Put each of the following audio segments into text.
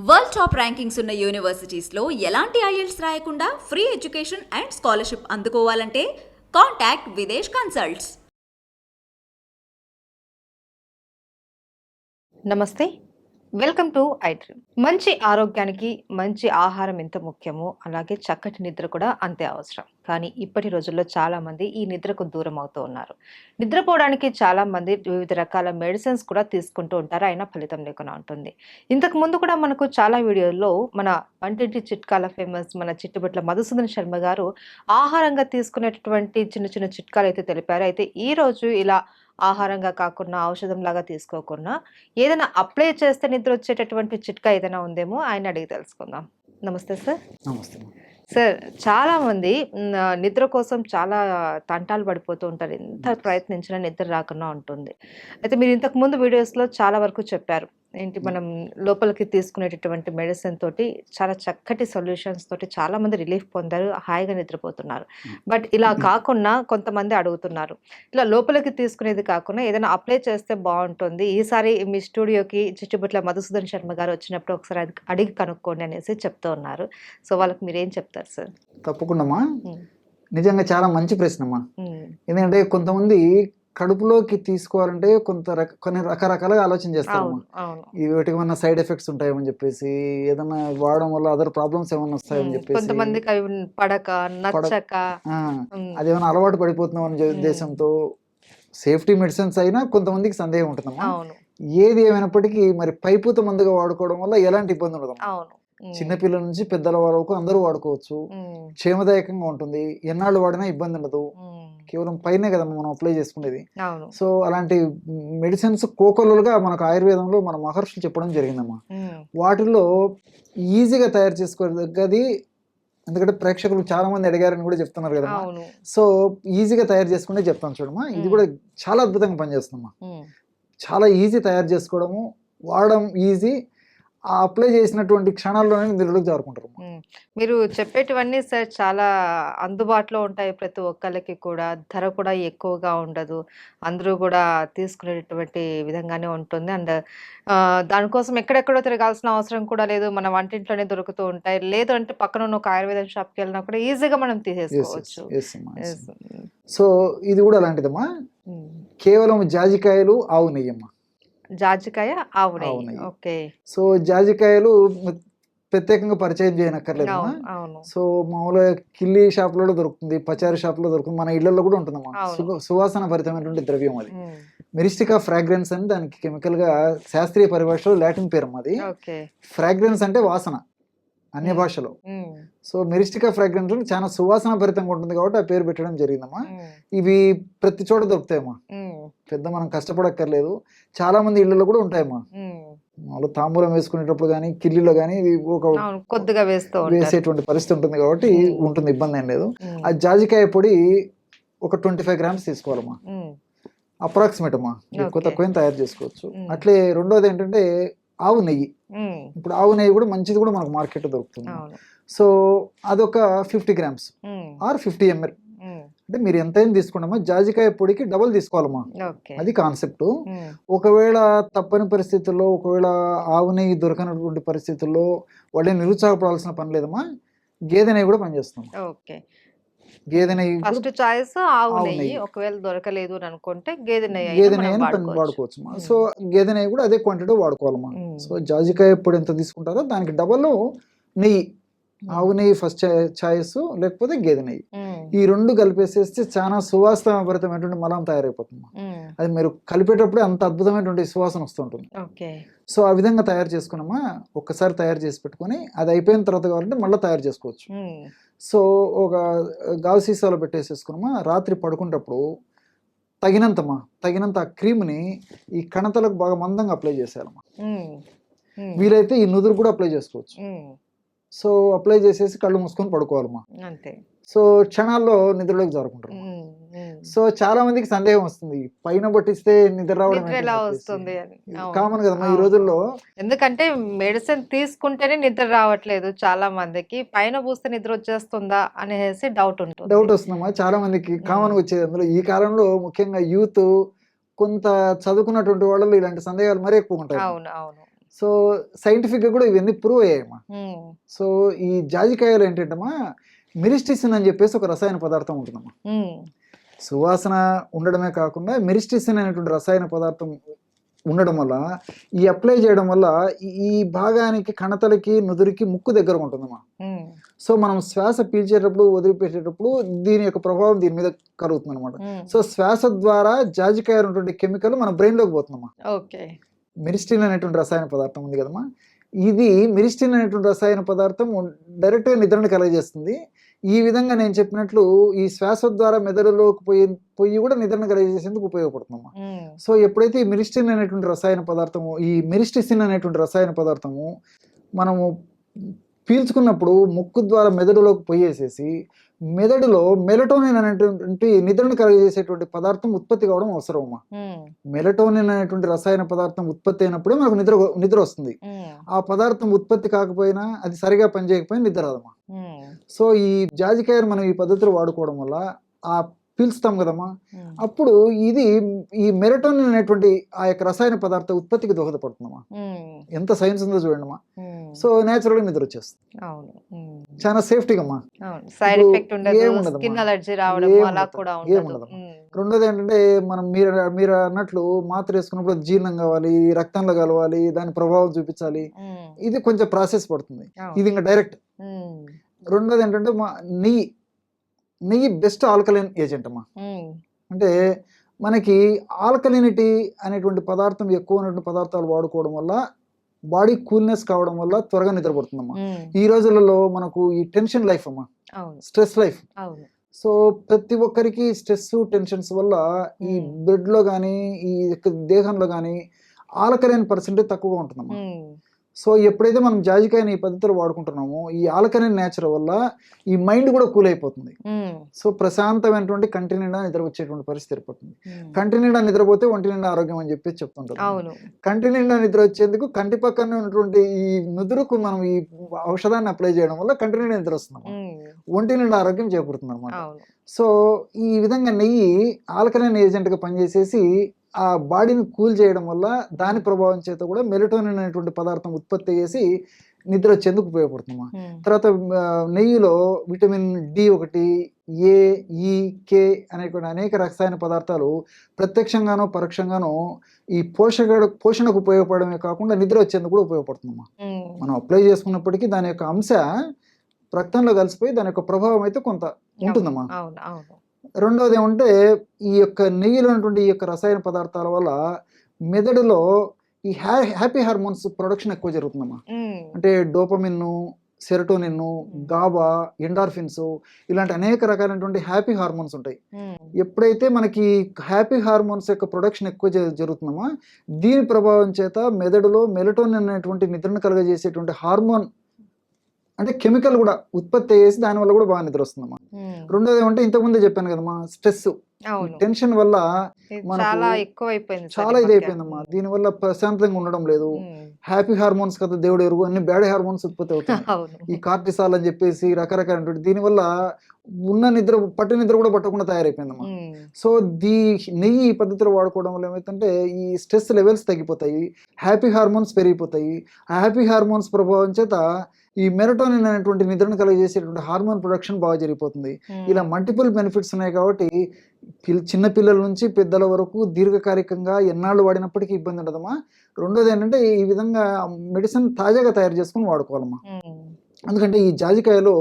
World top rankings ఉన్న యూనివర్సిటీస్లో ఎలాంటి IELTS రాయకుండా ఫ్రీ ఎడ్యుకేషన్ అండ్ స్కాలర్షిప్ అందుకోవాలంటే కాంటాక్ట్ విదేశ్ కన్సల్ట్స్. నమస్తే, వెల్కమ్ టు ఐడ్రీమ్. మంచి ఆరోగ్యానికి మంచి ఆహారం ఎంత ముఖ్యమో అలాగే చక్కటి నిద్ర కూడా అంతే అవసరం. కానీ ఇప్పటి రోజుల్లో చాలా మంది ఈ నిద్రకు దూరం అవుతూ ఉన్నారు. నిద్రపోవడానికి చాలా మంది వివిధ రకాల మెడిసిన్స్ కూడా తీసుకుంటూ ఉంటారు, అయినా ఫలితం లేకుండా ఉంటుంది. ఇంతకు ముందు కూడా మనకు చాలా వీడియోల్లో మన వంటింటి చిట్కాల ఫేమస్ మన చిట్టుబట్ల మధుసూదన్ శర్మ గారు ఆహారంగా తీసుకునేటటువంటి చిన్న చిన్న చిట్కాలు అయితే తెలిపారు. అయితే ఈ రోజు ఇలా ఆహారంగా కాకుండా ఔషధం లాగా తీసుకోకుండా ఏదైనా అప్లై చేస్తే నిద్ర వచ్చేటటువంటి చిట్కా ఏదైనా ఉందేమో ఆయన అడిగి తెలుసుకుందాం. నమస్తే సార్. నమస్తే. సార్, చాలా మంది నిద్ర కోసం చాలా తంటాలు పడిపోతూ ఉంటారు. ఎంత ప్రయత్నించినా నిద్ర రాకుండా ఉంటుంది. అయితే మీరు ఇంతకు ముందు వీడియోస్లో చాలా వరకు చెప్పారు, ఏంటి మనం లోపలికి తీసుకునేటటువంటి మెడిసిన్ తోటి చాలా చక్కటి సొల్యూషన్స్ తోటి చాలా మంది రిలీఫ్ పొందారు, హాయిగా నిద్రపోతున్నారు. బట్ ఇలా కాకుండా కొంతమంది అడుగుతున్నారు, ఇలా లోపలికి తీసుకునేది కాకుండా ఏదైనా అప్లై చేస్తే బాగుంటుంది, ఈసారి మీ స్టూడియోకి చిట్టుబట్ల మధుసూదన్ శర్మ గారు వచ్చినప్పుడు ఒకసారి అడిగి కనుక్కోండి అనేసి చెప్తూ ఉన్నారు. సో వాళ్ళకి మీరేం చెప్తారు సార్? తప్పకుండా నిజంగా చాలా మంచి ప్రశ్నమ్మా. ఎందుకంటే కొంతమంది కడుపులోకి తీసుకోవాలంటే కొన్ని రకరకాలుగా ఆలోచన చేస్తారమ్మా. వీటికి ఏమన్నా సైడ్ ఎఫెక్ట్స్ ఉంటాయని చెప్పేసి, ఏదన్నా వాడడం వల్ల అదర్ ప్రాబ్లమ్స్ ఏమన్నా వస్తాయని చెప్పేసి, కొంతమందికి పడక నచ్చక అదేమన్నా అలవాటు పడిపోతున్నాం అనే ఉద్దేశంతో సేఫ్టీ మెడిసిన్స్ అయినా కొంతమందికి సందేహం ఉంటుందమ్మా. ఏది ఏమైనప్పటికీ మరి పైపూత మందుగా వాడుకోవడం వల్ల ఎలాంటి ఇబ్బంది ఉండదు. చిన్నపిల్లల నుంచి పెద్దల వరకు అందరూ వాడుకోవచ్చు, క్షేమదాయకంగా ఉంటుంది, ఎన్నాళ్ళు వాడినా ఇబ్బంది ఉండదు. కేవలం పైనే కదా మనం అప్లై చేసుకునేది. సో అలాంటి మెడిసిన్స్ కోకొల్లలుగా మనకు ఆయుర్వేదంలో మన మహర్షులు చెప్పడం జరిగిందమ్మా. వాటిల్లో ఈజీగా తయారు చేసుకోగది, ఎందుకంటే ప్రేక్షకులు చాలా మంది అడిగారని కూడా చెప్తున్నారు కదా. సో ఈజీగా తయారు చేసుకుంటే చెప్తాను చూడమ్మా. ఇది కూడా చాలా అద్భుతంగా పనిచేస్తుందమ్మా. చాలా ఈజీ తయారు చేసుకోవడము, వాడడం ఈజీ, ఆ అప్లై చేసినటువంటి క్షణాల్లోనే నిద్రలోకి జారుకుంటారు. మీరు చెప్పేటివన్నీ సార్ చాలా అందుబాటులో ఉంటాయి ప్రతి ఒక్కళ్ళకి కూడా, ధర కూడా ఎక్కువగా ఉండదు, అందరూ కూడా తీసుకునేటటువంటి విధంగానే ఉంటుంది. అండ్ దానికోసం ఎక్కడెక్కడో తిరగాల్సిన అవసరం కూడా లేదు, మన వంటింట్లోనే దొరుకుతూ ఉంటాయి. లేదు అంటే పక్కన ఉన్న ఒక ఆయుర్వేదం షాప్కి వెళ్ళినా కూడా ఈజీగా మనం తీసేసుకోవచ్చు. సో ఇది కూడా అలాంటిదమ్మా. కేవలం జాజికాయలు, ఆవు నెయ్యమ్మా. జాజికాయ, ఆవు నెయ్యి. ఓకే. సో జాజికాయలు ప్రత్యేకంగా పరిచయం చేయనక్కర్లేదు. సో మామూలుగా కిల్లి షాప్లలో దొరుకుతుంది, పచారీ షాప్లో దొరుకుతుంది, మన ఇళ్లలో కూడా ఉంటుందమ్మా. సువాసన భరితమైనటువంటి ద్రవ్యం అది. మెరిస్టికా ఫ్రాగ్రెన్స్ అని దానికి కెమికల్ గా శాస్త్రీయ పరిభాషలో లాటిన్ పేరు అది. ఫ్రాగ్రెన్స్ అంటే వాసన అన్య భాషలో. సో మెరిస్టికా ఫ్రాగ్రెన్స్ చాలా సువాసన భరితంగా ఉంటుంది కాబట్టి ఆ పేరు పెట్టడం జరిగిందమ్మా. ఇవి ప్రతి చోట దొరుకుతాయమ్మా, పెద్ద మనం కష్టపడక్కర్లేదు. చాలా మంది ఇళ్లలో కూడా ఉంటాయమ్మా. వాళ్ళు తాంబూలం వేసుకునేటప్పుడు కానీ కిల్లీలో కానీ ఒక కొద్దిగా వేసేటువంటి పరిస్థితి ఉంటుంది కాబట్టి ఉంటుంది, ఇబ్బంది ఏం లేదు. ఆ జాజికాయ పొడి ఒక 25 grams తీసుకోవాలమ్మా, అప్రాక్సిమేట్ అమ్మా. ఎక్కువ తక్కువ తయారు చేసుకోవచ్చు. అట్లే రెండోది ఏంటంటే ఆవు నెయ్యి. ఇప్పుడు ఆవు నెయ్యి కూడా మంచిది కూడా మనకు మార్కెట్ దొరుకుతుంది. సో అదొక 50 grams ఆర్ 50 ml. అంటే మీరు ఎంతైనా తీసుకున్నామా, జాజికాయ పొడికి డబుల్ తీసుకోవాలమ్మా, అది కాన్సెప్ట్. ఒకవేళ తప్పని పరిస్థితుల్లో, ఒకవేళ ఆవు నెయ్యి దొరకనటువంటి పరిస్థితుల్లో వాళ్ళే నిరుత్సాహపడాల్సిన పని లేదమ్మా. గేదె నెయ్యి కూడా పనిచేస్తాం. గేదె నెయ్యి ఫస్ట్ చాయిస్ ఆవు నెయ్యి, ఒకవేళ దొరకలేదు అని అనుకుంటే గేదె నెయ్యి వాడుకోవచ్చు. సో గేదె నెయ్యి కూడా అదే క్వాంటిటీ వాడుకోవాలమ్మా. సో జాజికాయ పొడి ఎంత తీసుకుంటారో దానికి డబల్ నెయ్యి, ఆవు నెయ్యి ఫస్ట్ చాయిస్, లేకపోతే గేదె నెయ్యి. ఈ రెండు కలిపేసేస్తే చాలా సువాసనభరితమైనటువంటి మలం తయారైపోతుంది. అది మీరు కలిపేటప్పుడే అంత అద్భుతమైనటువంటి సువాసన వస్తుంటుంది. సో ఆ విధంగా తయారు చేసుకున్నామా, ఒక్కసారి తయారు చేసి పెట్టుకుని అది అయిపోయిన తర్వాత కావాలంటే మళ్ళీ తయారు చేసుకోవచ్చు. సో ఒక గాజు సీసాలో పెట్టేసేసుకున్నామా, రాత్రి పడుకునేటప్పుడు తగినంత ఆ క్రీమ్ని ఈ కణతలకు బాగా మందంగా అప్లై చేసేయాలమ్మా. వీలైతే ఈ నుదురు కూడా అప్లై చేసుకోవచ్చు. సో అప్లై చేసేసి కళ్ళు మూసుకొని పడుకోవాలమ్మా. సో క్షణాల్లో నిద్రలోకి జారుకుంటారు. సో చాలా మందికి సందేహం వస్తుంది, పైన పట్టిస్తే నిద్ర రావడం కామన్ కదమ్మా ఈ రోజుల్లో. ఎందుకంటే మెడిసిన్ తీసుకుంటేనే నిద్ర రావట్లేదు చాలా మందికి, పైన పూస్తే నిద్ర వచ్చేస్తుందా అనేసి డౌట్ వస్తుందమ్మా చాలా మందికి. కామన్ వచ్చేది అందులో ఈ కాలంలో ముఖ్యంగా యూత్, కొంత చదువుకున్నటువంటి వాళ్ళలో ఇలాంటి సందేహాలు మరీ ఎక్కువ ఉంటాయి. సో సైంటిఫిక్గా కూడా ఇవన్నీ ప్రూవ్ అయ్యాయమ్మా. సో ఈ జాజికాయలు ఏంటంటమ్మా మిరిస్టిసిన్ అని చెప్పేసి ఒక రసాయన పదార్థం ఉంటుందమ్మా. సువాసన ఉండడమే కాకుండా మిరిస్టిసిన్ అనేటువంటి రసాయన పదార్థం ఉండడం వల్ల ఈ అప్లై చేయడం వల్ల ఈ భాగానికి కణతలకి నుదురికి ముక్కు దగ్గర ఉంటుందమ్మా. సో మనం శ్వాస పీల్చేటప్పుడు వదిలిపెట్టేటప్పుడు దీని యొక్క ప్రభావం దీని మీద కలుగుతుంది అనమాట. సో శ్వాస ద్వారా జాజికాయ ఉన్నటువంటి కెమికల్ మన బ్రెయిన్ లోకి పోతుందమ్మా. మిరిస్టిన్ అనేటువంటి రసాయన పదార్థం ఉంది కదమ్మా, ఇది మిరిస్టిన్ అనేటువంటి రసాయన పదార్థం డైరెక్ట్గా నిద్రను కలగజేస్తుంది. ఈ విధంగా నేను చెప్పినట్లు ఈ శ్వాస ద్వారా మెదడులోకి పోయి కూడా నిద్రను కలగజేసేందుకు ఉపయోగపడుతుందమ్మా. సో ఎప్పుడైతే ఈ మిరిస్టిన్ అనేటువంటి రసాయన పదార్థము, ఈ మిరిస్టిసిన్ అనేటువంటి రసాయన పదార్థము మనము పీల్చుకున్నప్పుడు ముక్కు ద్వారా మెదడులోకి పోయేసేసి మెదడులో మెలటోనిన్ అనేటువంటి నిద్రను కలగజేసేటువంటి పదార్థం ఉత్పత్తి కావడం అవసరమమ్మా. మెలటోనిన్ అనేటువంటి రసాయన పదార్థం ఉత్పత్తి అయినప్పుడే మనకు నిద్ర వస్తుంది. ఆ పదార్థం ఉత్పత్తి కాకపోయినా, అది సరిగా పనిచేయకపోయినా నిద్ర రాదమ్మా. సో ఈ జాజికాయను మనం ఈ పద్ధతిలో వాడుకోవడం వల్ల ఆ పీల్చుతాం కదమ్మా, అప్పుడు ఇది ఈ మెలటోనిన్ అనేటువంటి ఆ యొక్క రసాయన పదార్థ ఉత్పత్తికి దోహదపడుతుందమ్మా. ఎంత సైన్స్ ఉందో చూడండి. సో నేచురల్ గా నిద్ర వచ్చేస్తుంది. చాలా సేఫ్టీగా అమ్మా. రెండోది ఏంటంటే మనం మీరు అన్నట్లు మాత్ర వేసుకున్నప్పుడు జీర్ణం కావాలి, రక్తంలో కలవాలి, దాని ప్రభావం చూపించాలి, ఇది కొంచెం ప్రాసెస్ పడుతుంది. ఇది ఇంకా డైరెక్ట్. రెండోది ఏంటంటే నెయ్యి బెస్ట్ ఆల్కలైన్ ఏజెంట్ అమ్మా. అంటే మనకి ఆల్కలినిటీ అనేటువంటి పదార్థం ఎక్కువ ఉన్నటువంటి పదార్థాలు వాడుకోవడం వల్ల బాడీ కూల్నెస్ కావడం వల్ల త్వరగా నిద్రపడుతుందమ్మా. ఈ రోజులలో మనకు ఈ టెన్షన్ లైఫ్ అమ్మా, స్ట్రెస్ లైఫ్. సో ప్రతి ఒక్కరికి స్ట్రెస్ టెన్షన్స్ వల్ల ఈ బ్లడ్ లో కానీ ఈ దేహంలో కానీ ఆల్కలైన్ పర్సెంటేజ్ తక్కువగా ఉంటుందమ్మా. సో ఎప్పుడైతే మనం జాజికాయని ఈ పద్ధతిలో వాడుకుంటున్నామో ఈ ఆల్కలైన్ నేచర్ వల్ల ఈ మైండ్ కూడా కూల్ అయిపోతుంది. సో ప్రశాంతమైనటువంటి కంటి నిండా నిద్ర వచ్చేటువంటి పరిస్థితి ఏర్పడుతుంది. కంటి నిండా నిద్రపోతే ఒంటి నిండా ఆరోగ్యం అని చెప్పి చెప్తుంటారు. కంటి నిండా నిద్ర వచ్చేందుకు కంటి పక్కన ఉన్నటువంటి ఈ నుదురుకు మనం ఈ ఔషధాన్ని అప్లై చేయడం వల్ల కంటి నిండా నిద్ర వస్తుంది, ఒంటి నిండా ఆరోగ్యం చేకూరుతుంది అనమాట. సో ఈ విధంగా నెయ్యి ఆల్కలైన్ ఏజెంట్ గా పనిచేసేసి ఆ బాడీని కూల్ చేయడం వల్ల దాని ప్రభావం చేత కూడా మెలటోనిన్ అనేటువంటి పదార్థం ఉత్పత్తి చేసి నిద్ర వచ్చేందుకు ఉపయోగపడుతుందమ్మా. తర్వాత నెయ్యిలో vitamin D1, A, E, K అనేటువంటి అనేక రసాయన పదార్థాలు ప్రత్యక్షంగానో పరోక్షంగానో ఈ పోషణకు ఉపయోగపడమే కాకుండా నిద్ర వచ్చేందుకు కూడా ఉపయోగపడుతుందమ్మా. మనం అప్లై చేసుకున్నప్పటికీ దాని యొక్క అంశ రక్తంలో కలిసిపోయి దాని యొక్క ప్రభావం అయితే కొంత ఉంటుందమ్మా. రెండవది ఏమంటే ఈ యొక్క నెయ్యిలో ఉన్నటువంటి ఈ యొక్క రసాయన పదార్థాల వల్ల మెదడులో ఈ హ్యాపీ హార్మోన్స్ ప్రొడక్షన్ ఎక్కువ జరుగుతుందమ్మా. అంటే డోపమిన్, సెరటోనిన్, గాబా, ఎండార్ఫిన్స్ ఇలాంటి అనేక రకాలైనటువంటి హ్యాపీ హార్మోన్స్ ఉంటాయి. ఎప్పుడైతే మనకి హ్యాపీ హార్మోన్స్ యొక్క ప్రొడక్షన్ ఎక్కువ జరుగుతుందమ్మా, దీని ప్రభావం చేత మెదడులో మెలటోనిన్ అనేటువంటి నిద్రను కలుగజేసేటువంటి హార్మోన్ అంటే కెమికల్ కూడా ఉత్పత్తి అయ్యేసి దాని వల్ల కూడా బాగా నిద్ర వస్తుందమ్మా. రెండోది ఏమంటే ఇంతకుముందే చెప్పాను కదమ్మా, స్ట్రెస్ టెన్షన్ వల్ల చాలా ఇదైపోయిందమ్మా. దీని వల్ల ప్రశాంతంగా ఉండడం లేదు. హ్యాపీ హార్మోన్స్ కదా దేవుడు ఎరుగు, అన్ని బ్యాడ్ హార్మోన్స్ ఉత్పత్తి అవుతాయి. ఈ కార్టిసాల్ అని చెప్పేసి రకరకాల దీని వల్ల ఉన్న నిద్ర పట్టు నిద్ర కూడా పట్టకుండా తయారైపోయిందమ్మా. సో నెయ్యి ఈ పద్ధతిలో వాడుకోవడం వల్ల ఏమైతుందంటే ఈ స్ట్రెస్ లెవెల్స్ తగ్గిపోతాయి, హ్యాపీ హార్మోన్స్ పెరిగిపోతాయి. ఆ హ్యాపీ హార్మోన్స్ ప్రభావం చేత ఈ మెలటోనిన్ అనేటువంటి నిద్రను కలుగజేసేటువంటి హార్మోన్ ప్రొడక్షన్ బాగా జరిగిపోతుంది. ఇలా మల్టిపుల్ బెనిఫిట్స్ ఉన్నాయి కాబట్టి చిన్న పిల్లల నుంచి పెద్దల వరకు దీర్ఘకాలికంగా ఎన్నాళ్ళు వాడినప్పటికీ ఇబ్బంది ఉండదమ్మా. రెండోది ఏంటంటే ఈ విధంగా మెడిసిన్ తాజాగా తయారు చేసుకుని వాడుకోవాలమ్మా. ఎందుకంటే ఈ జాజికాయలో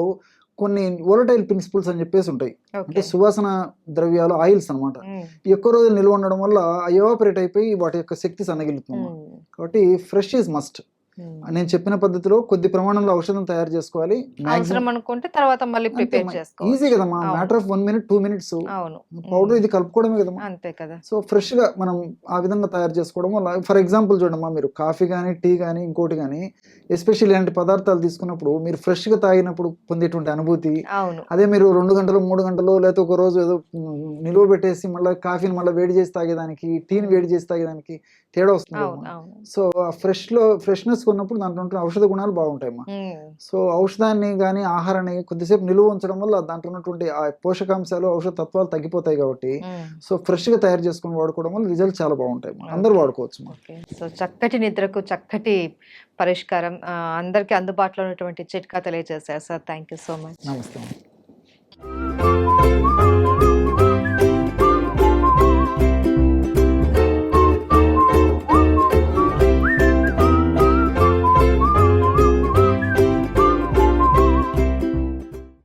కొన్ని వోలటైల్ ప్రిన్సిపల్స్ అని చెప్పేసి ఉంటాయి. అంటే సువాసన ద్రవ్యాలు, ఆయిల్స్ అనమాట. ఎక్కువ రోజులు నిల్వ ఉండడం వల్ల ఎవాపరేట్ అయిపోయి వాటి యొక్క శక్తి సన్నగిలుతుంది. కాబట్టి ఫ్రెష్ ఈజ్ మస్ట్. నేను చెప్పిన పద్ధతిలో కొద్ది ప్రమాణంలో ఔషధం తయారు చేసుకోవాలి. అనుకుంటే తర్వాత మళ్ళీ ప్రిపేర్ చేసుకోవాలి. ఈజీ కదమ్మా, matter of 1 minute 2 minutes. Powder ఇది కలుపుకోవడమే కదమ్మా, అంతే కదా. సో ఫ్రెష్ గా మనం ఆ విధంగా తయారు చేసుకోవడం వల్ల, ఫర్ ఎగ్జాంపుల్ చూడమ్మా, మీరు కాఫీ కానీ టీ కానీ ఇంకోటి కానీ ఎస్పెషల్లీ ఇలాంటి పదార్థాలు తీసుకున్నప్పుడు మీరు ఫ్రెష్ గా తాగినప్పుడు పొందేటువంటి అనుభూతి, అదే మీరు 2 గంటలు 3 గంటలు లేకపోతే ఒక రోజు ఏదో నిలువ పెట్టేసి మళ్ళీ కాఫీని మళ్ళీ వేడి చేసి తాగేదానికి, టీని వేడి చేసి తాగేదానికి తేడా వస్తుంది అవును అవును సో ఆ ఫ్రెష్నెస్ ఉన్నప్పుడు దాంట్లో ఉంటున్న ఔషధ గుణాలు బాగుంటాయమ్మా. సో ఔషధాన్ని కానీ ఆహారాన్ని కొద్దిసేపు నిలువ ఉంచడం వల్ల దాంట్లో ఉన్నటువంటి ఆ పోషకాంశాలు ఔషధ తత్వాలు తగ్గిపోతాయి కాబట్టి సో ఫ్రెష్గా తయారు చేసుకుని వాడుకోవడం వల్ల రిజల్ట్ చాలా బాగుంటాయి, అందరూ వాడుకోవచ్చు. ఓకే. సో చక్కటి నిద్రకు చక్కటి పరిష్కారం అందరికీ అందుబాటులో ఉన్నటువంటి చిట్కా తెలియజేశారు sir. Thank you so much. నమస్తే.